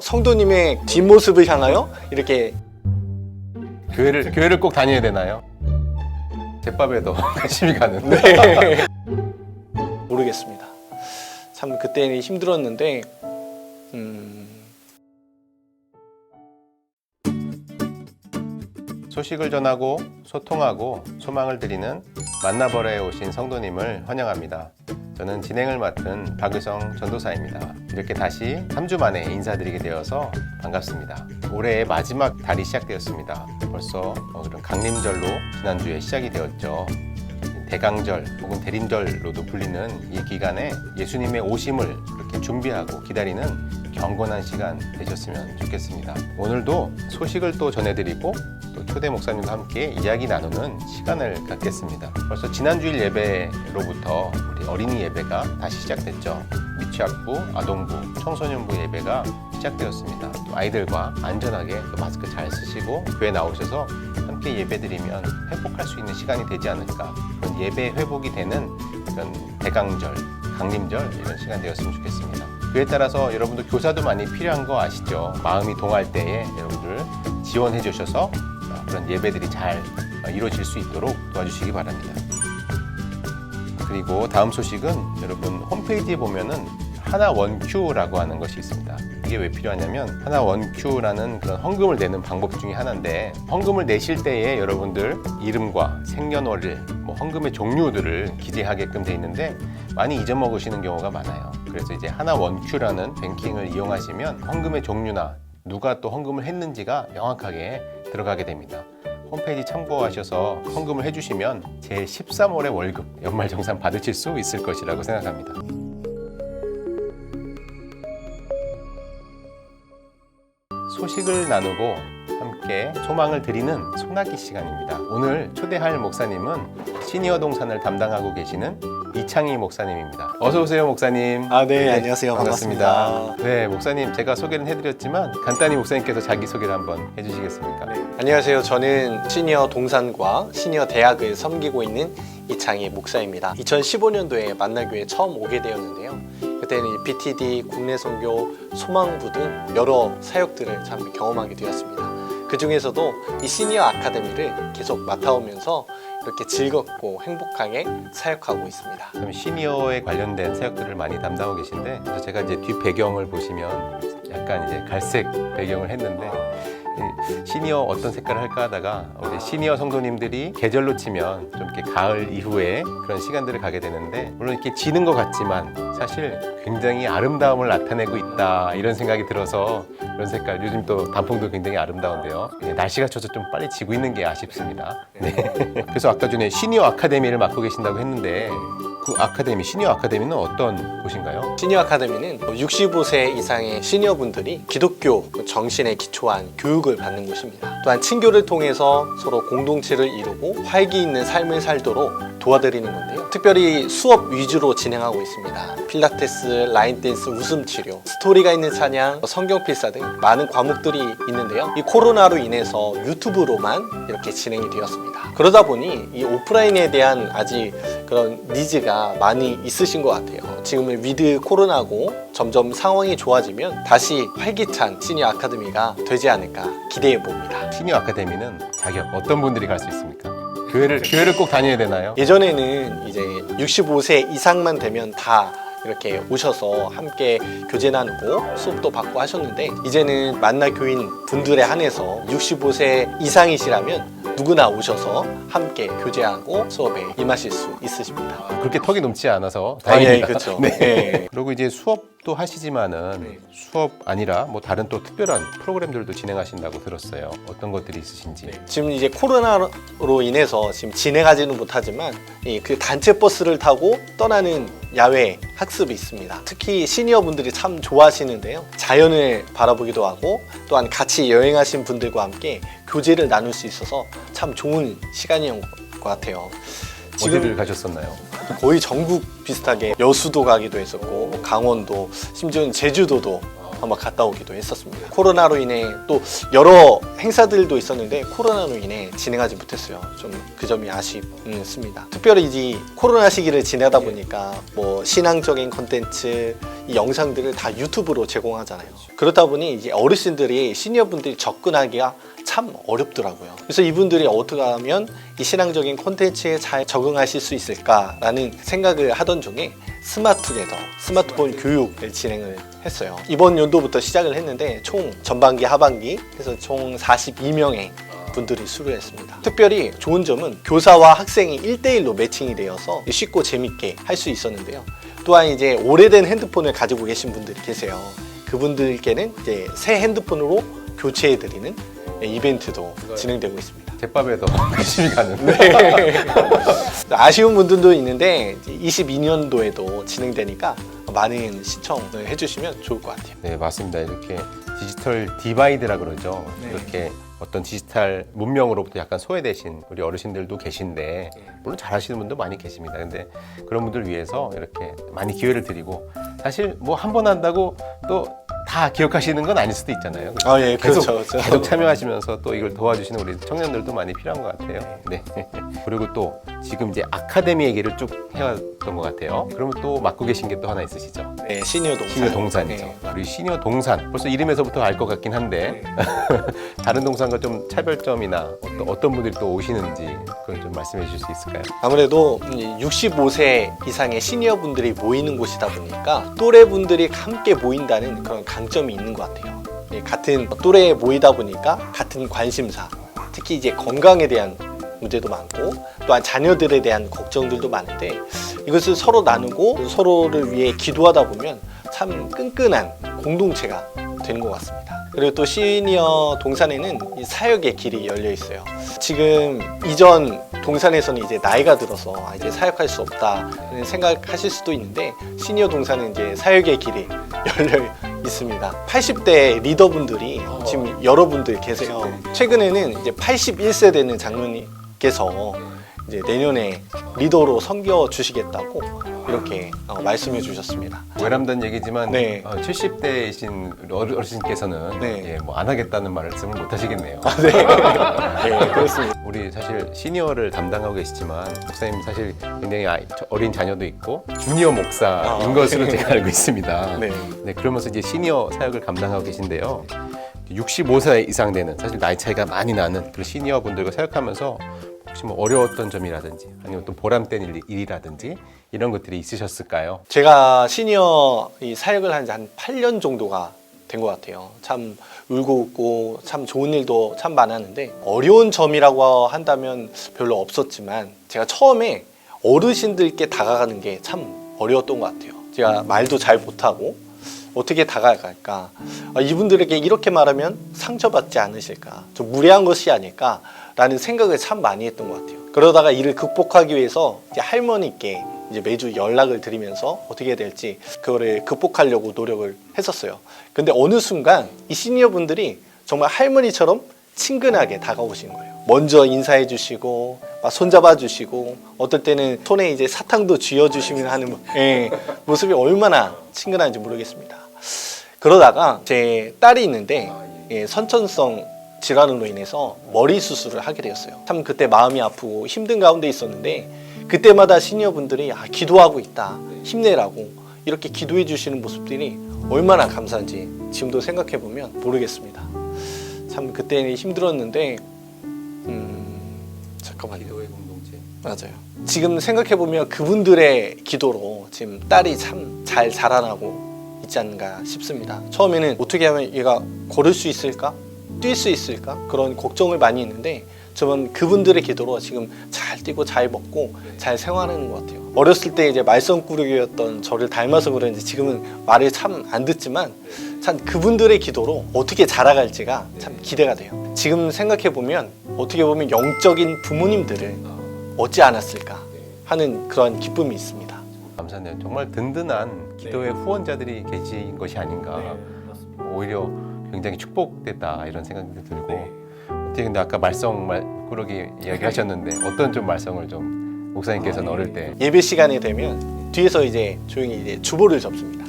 성도님의 뒷모습을 향하여 이렇게 교회를 꼭 다녀야 되나요? 제밥에도 관심이 가는. 네. 모르겠습니다. 참 그때는 힘들었는데 소식을 전하고 소통하고 소망을 드리는 만나버려에 오신 성도님을 환영합니다. 저는 진행을 맡은 박의성 전도사입니다. 이렇게 다시 3주 만에 인사드리게 되어서 반갑습니다. 올해의 마지막 달이 시작되었습니다. 벌써 그런 강림절로 지난주에 시작이 되었죠. 대강절 혹은 대림절로도 불리는 이 기간에 예수님의 오심을 그렇게 준비하고 기다리는 경건한 시간 되셨으면 좋겠습니다. 오늘도 소식을 또 전해드리고 또 초대 목사님과 함께 이야기 나누는 시간을 갖겠습니다. 벌써 지난주일 예배로부터 우리 어린이 예배가 다시 시작됐죠. 미취학부, 아동부, 청소년부 예배가 시작되었습니다. 또 아이들과 안전하게 마스크 잘 쓰시고 교회 나오셔서 함께 예배드리면 회복할 수 있는 시간이 되지 않을까. 그런 예배 회복이 되는 그런 대강절, 강림절 이런 시간 되었으면 좋겠습니다. 그에 따라서 여러분들 교사도 많이 필요한 거 아시죠? 마음이 동할 때에 여러분들 지원해 주셔서 그런 예배들이 잘 이루어질 수 있도록 도와주시기 바랍니다. 그리고 다음 소식은 여러분 홈페이지에 보면은 하나 원큐라고 하는 것이 있습니다. 이게 왜 필요하냐면 하나 원큐라는 그런 헌금을 내는 방법 중에 하나인데 헌금을 내실 때에 여러분들 이름과 생년월일, 헌금의 종류들을 기재하게끔 돼 있는데 많이 잊어먹으시는 경우가 많아요. 그래서 이제 하나 원큐라는 뱅킹을 이용하시면 헌금의 종류나 누가 또 헌금을 했는지가 명확하게 들어가게 됩니다. 홈페이지 참고하셔서 헌금을 해주시면 제 13월의 월급 연말정산 받으실 수 있을 것이라고 생각합니다. 소식을 나누고 함께 소망을 드리는 소나기 시간입니다. 오늘 초대할 목사님은 시니어 동산을 담당하고 계시는 이창희 목사님입니다. 어서 오세요, 목사님. 네, 안녕하세요. 반갑습니다. 네, 목사님 제가 소개는 해드렸지만 간단히 목사님께서 자기소개를 한번 해주시겠습니까? 네, 안녕하세요. 저는 시니어 동산과 시니어 대학을 섬기고 있는 이창희 목사입니다. 2015년도에 만나교회 처음 오게 되었는데요. 그때는 BTD, 국내선교, 소망부 등 여러 사역들을 참 경험하게 되었습니다. 그 중에서도 이 시니어 아카데미를 계속 맡아오면서 이렇게 즐겁고 행복하게 사역하고 있습니다. 그럼 시니어에 관련된 사역들을 많이 담당하고 계신데, 그래서 제가 이제 뒷 배경을 보시면 약간 이제 갈색 배경을 했는데, 시니어 어떤 색깔을 할까 하다가 우리 시니어 성도님들이 계절로 치면 좀 이렇게 가을 이후에 그런 시간들을 가게 되는데, 물론 이렇게 지는 것 같지만 사실 굉장히 아름다움을 나타내고 있다 이런 생각이 들어서 그런 색깔, 요즘 또 단풍도 굉장히 아름다운데요. 날씨가 춰서 좀 빨리 지고 있는 게 아쉽습니다. 네. 그래서 아까 전에 시니어 아카데미를 맡고 계신다고 했는데 그 아카데미, 시니어 아카데미는 어떤 곳인가요? 시니어 아카데미는 65세 이상의 시니어분들이 기독교 정신에 기초한 교육을 받는 곳입니다. 또한 친교를 통해서 서로 공동체를 이루고 활기 있는 삶을 살도록 도와드리는 건데요. 특별히 수업 위주로 진행하고 있습니다. 필라테스, 라인댄스, 웃음치료, 스토리가 있는 찬양, 성경 필사 등 많은 과목들이 있는데요. 이 코로나로 인해서 유튜브로만 이렇게 진행이 되었습니다. 그러다 보니 이 오프라인에 대한 아직 그런 니즈가 많이 있으신 것 같아요. 지금은 위드 코로나고 점점 상황이 좋아지면 다시 활기찬 시니어 아카데미가 되지 않을까 기대해 봅니다. 시니어 아카데미는 자격 어떤 분들이 갈 수 있습니까? 교회를 꼭 다녀야 되나요? 예전에는 이제 65세 이상만 되면 다 이렇게 오셔서 함께 교제 나누고 수업도 받고 하셨는데, 이제는 만나 교인 분들에 한해서 65세 이상이시라면 누구나 오셔서 함께 교제하고 수업에 임하실 수 있으십니다. 그렇게 턱이 넘지 않아서 다행입니다. 그렇죠. 네. 네. 그리고 이제 수업도 하시지만은 네. 수업 아니라 뭐 다른 또 특별한 프로그램들도 진행하신다고 들었어요. 어떤 것들이 있으신지. 지금 이제 코로나로 인해서 지금 진행하지는 못하지만 그 단체 버스를 타고 떠나는 야외 학습이 있습니다. 특히 시니어 분들이 참 좋아하시는데요. 자연을 바라보기도 하고 또한 같이 여행하신 분들과 함께 교제를 나눌 수 있어서 참 좋은 시간이었던 것 같아요. 어디를 가셨었나요? 거의 전국 비슷하게 여수도 가기도 했었고 강원도, 심지어는 제주도도 한번 갔다 오기도 했었습니다. 코로나로 인해 또 여러 행사들도 있었는데 코로나로 인해 진행하지 못했어요. 좀 그 점이 아쉽습니다. 특별히 이 코로나 시기를 지내다 보니까 뭐 신앙적인 콘텐츠, 이 영상들을 다 유튜브로 제공하잖아요. 그렇다 보니 이제 어르신들이 시니어분들이 접근하기가 참 어렵더라고요. 그래서 이분들이 어떻게 하면 이 신앙적인 콘텐츠에 잘 적응하실 수 있을까라는 생각을 하던 중에 스마트게더, 스마트폰 교육을 진행을 했어요. 이번 연도부터 시작을 했는데 총 전반기, 하반기 해서 총 42명의 분들이 수료했습니다. 특별히 좋은 점은 교사와 학생이 1대1로 매칭이 되어서 쉽고 재밌게 할 수 있었는데요. 또한 이제 오래된 핸드폰을 가지고 계신 분들이 계세요. 그분들께는 이제 새 핸드폰으로 교체해드리는 이벤트도 진행되고 있습니다. 제밥에도 관심이 가는. 네. 아쉬운 분들도 있는데 22년도에도 진행되니까 많은 시청을 해주시면 좋을 것 같아요. 네, 맞습니다. 이렇게 디지털 디바이드라 그러죠. 네. 이렇게 어떤 디지털 문명으로부터 약간 소외되신 우리 어르신들도 계신데 물론 잘하시는 분도 많이 계십니다. 근데 그런 분들 위해서 이렇게 많이 기회를 드리고 사실 뭐 한 번 한다고 또 다 기억하시는 건 아닐 수도 있잖아요. 아, 예, 계속, 그렇죠. 계속 참여하시면서 또 이걸 도와주시는 우리 청년들도 많이 필요한 것 같아요. 네. 그리고 또 지금 이제 아카데미 얘기를 쭉 해왔던 것 같아요. 그러면 또 맡고 계신 게 또 하나 있으시죠? 네, 시니어 동산. 시니어 동산이죠. 네. 우리 시니어 동산 벌써 이름에서부터 알 것 같긴 한데 다른 동산과 좀 차별점이나 어떤 분들이 또 오시는지 그건 좀 말씀해 주실 수 있을까요? 아무래도 65세 이상의 시니어 분들이 모이는 곳이다 보니까 또래 분들이 함께 모인다는 그런 강점이 있는 것 같아요. 같은 또래에 모이다 보니까 같은 관심사, 특히 이제 건강에 대한 문제도 많고 또한 자녀들에 대한 걱정들도 많은데 이것을 서로 나누고 서로를 위해 기도하다 보면 참 끈끈한 공동체가 되는 것 같습니다. 그리고 또 시니어 동산에는 이 사역의 길이 열려 있어요. 지금 이전 동산에서는 이제 나이가 들어서 이제 사역할 수 없다는 생각하실 수도 있는데 시니어 동산은 이제 사역의 길이 열려 있습니다. 80대 리더분들이 지금 여러분들 계세요. 최근에는 이제 81세 되는 장로님께서 이제 내년에 리더로 섬겨 주시겠다고 이렇게 말씀해 주셨습니다. 외람된 얘기지만 네. 70대이신 어르신께서는 네. 예, 뭐 안 하겠다는 말씀을 못 하시겠네요. 네, 네, 그렇습니다. 우리 사실 시니어를 담당하고 계시지만 목사님 사실 굉장히 어린 자녀도 있고 주니어 목사인 것으로 네. 제가 알고 있습니다. 네. 네, 그러면서 이제 시니어 사역을 감당하고 계신데요. 65세 이상 되는 사실 나이 차이가 많이 나는 그 시니어 분들과 사역하면서 혹시 뭐 어려웠던 점이라든지 아니면 또 보람된 일이라든지 이런 것들이 있으셨을까요? 제가 시니어 이 사역을 한 지 한 8년 정도가 된 것 같아요. 참 울고 웃고 참 좋은 일도 참 많았는데 어려운 점이라고 한다면 별로 없었지만 제가 처음에 어르신들께 다가가는 게 참 어려웠던 것 같아요. 제가 말도 잘 못하고 어떻게 다가갈까? 이분들에게 이렇게 말하면 상처받지 않으실까? 좀 무례한 것이 아닐까라는 생각을 참 많이 했던 것 같아요. 그러다가 이를 극복하기 위해서 이제 할머니께 이제 매주 연락을 드리면서 어떻게 해야 될지 그거를 극복하려고 노력을 했었어요. 근데 어느 순간 이 시니어 분들이 정말 할머니처럼 친근하게 다가오시는 거예요. 먼저 인사해 주시고 막 손잡아 주시고 어떨 때는 손에 이제 사탕도 쥐어 주시면 하는 모습이 얼마나 친근한지 모르겠습니다. 그러다가 제 딸이 있는데 선천성 질환으로 인해서 머리 수술을 하게 되었어요. 참 그때 마음이 아프고 힘든 가운데 있었는데 그때마다 시니어분들이 기도하고 있다, 힘내라고 이렇게 기도해 주시는 모습들이 얼마나 감사한지 지금도 생각해 보면 모르겠습니다. 참 그때는 힘들었는데 잠깐만요. 기도의 공동체. 맞아요. 지금 생각해 보면 그분들의 기도로 지금 딸이 참 잘 자라나고 있지 않은가 싶습니다. 처음에는 어떻게 하면 얘가 걸을 수 있을까? 뛸 수 있을까? 그런 걱정을 많이 했는데 저는 그분들의 기도로 지금 잘 뛰고 잘 먹고 잘 생활하는 것 같아요. 어렸을 때 이제 말썽꾸러기였던 저를 닮아서 그런지 지금은 말을 참 안 듣지만 참 그분들의 기도로 어떻게 자라갈지가 참 기대가 돼요. 지금 생각해 보면 어떻게 보면 영적인 부모님들을 얻지 않았을까 하는 그런 기쁨이 있습니다. 감사해요. 정말 든든한 기도의 후원자들이 계신 것이 아닌가. 오히려 굉장히 축복됐다 이런 생각이 들고. 어떻게 근데 아까 말썽꾸러기 이야기하셨는데 어떤 좀 말썽을 좀 목사님께서는 어릴 때 예배 시간이 되면 뒤에서 이제 조용히 이제 주보를 접습니다.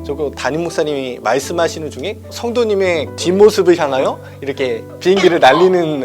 저거 담임 목사님이 말씀하시는 중에 성도님의 뒷모습을 향하여 이렇게 비행기를 날리는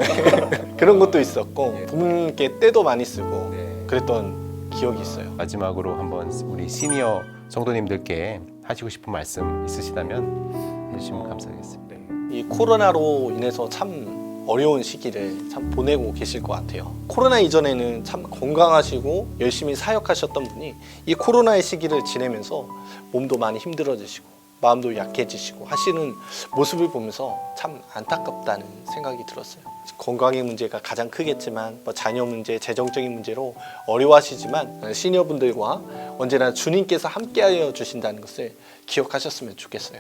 그런 것도 있었고 부모님께 때도 많이 쓰고 그랬던 기억이 있어요. 마지막으로 한번 우리 시니어 성도님들께 하시고 싶은 말씀 있으시다면 해주시면 감사하겠습니다. 이 코로나로 인해서 참 어려운 시기를 참 보내고 계실 것 같아요. 코로나 이전에는 참 건강하시고 열심히 사역하셨던 분이 이 코로나의 시기를 지내면서 몸도 많이 힘들어지시고 마음도 약해지시고 하시는 모습을 보면서 참 안타깝다는 생각이 들었어요. 건강의 문제가 가장 크겠지만 자녀 문제, 재정적인 문제로 어려워하시지만 시니어분들과 언제나 주님께서 함께하여 주신다는 것을 기억하셨으면 좋겠어요.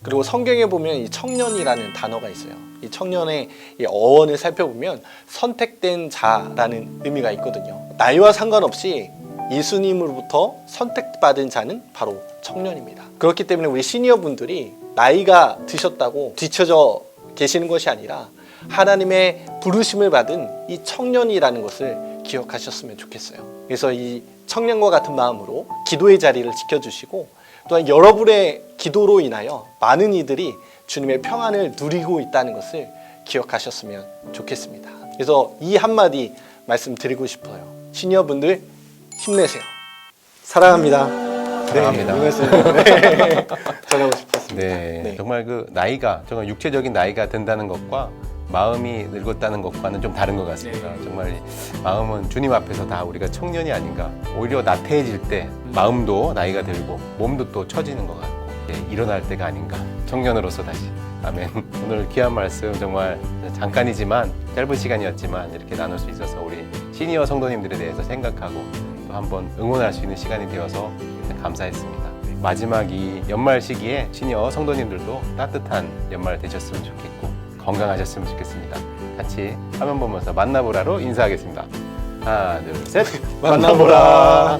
그리고 성경에 보면 이 청년이라는 단어가 있어요. 이 청년의 이 어원을 살펴보면 선택된 자라는 의미가 있거든요. 나이와 상관없이 예수님으로부터 선택받은 자는 바로 청년입니다. 그렇기 때문에 우리 시니어분들이 나이가 드셨다고 뒤처져 계시는 것이 아니라 하나님의 부르심을 받은 이 청년이라는 것을 기억하셨으면 좋겠어요. 그래서 이 청년과 같은 마음으로 기도의 자리를 지켜주시고 또한 여러분의 기도로 인하여 많은 이들이 주님의 평안을 누리고 있다는 것을 기억하셨으면 좋겠습니다. 그래서 이 한마디 말씀드리고 싶어요. 시니어분들 힘내세요. 사랑합니다. 사랑합니다. 이 말씀 전하고 싶었습니다. 네, 정말 그 나이가 정말 육체적인 나이가 든다는 것과 마음이 늙었다는 것과는 좀 다른 것 같습니다. 정말 마음은 주님 앞에서 다 우리가 청년이 아닌가. 오히려 나태해질 때 마음도 나이가 들고 몸도 또 처지는 것 같고 일어날 때가 아닌가. 청년으로서 다시. 아멘. 오늘 귀한 말씀 정말 잠깐이지만 짧은 시간이었지만 이렇게 나눌 수 있어서 우리 시니어 성도님들에 대해서 생각하고 또 한번 응원할 수 있는 시간이 되어서 감사했습니다. 마지막 이 연말 시기에 시니어 성도님들도 따뜻한 연말 되셨으면 좋겠고 건강하셨으면 좋겠습니다. 같이 화면 보면서 만나보라로 인사하겠습니다. 하나, 둘, 셋. 만나보라.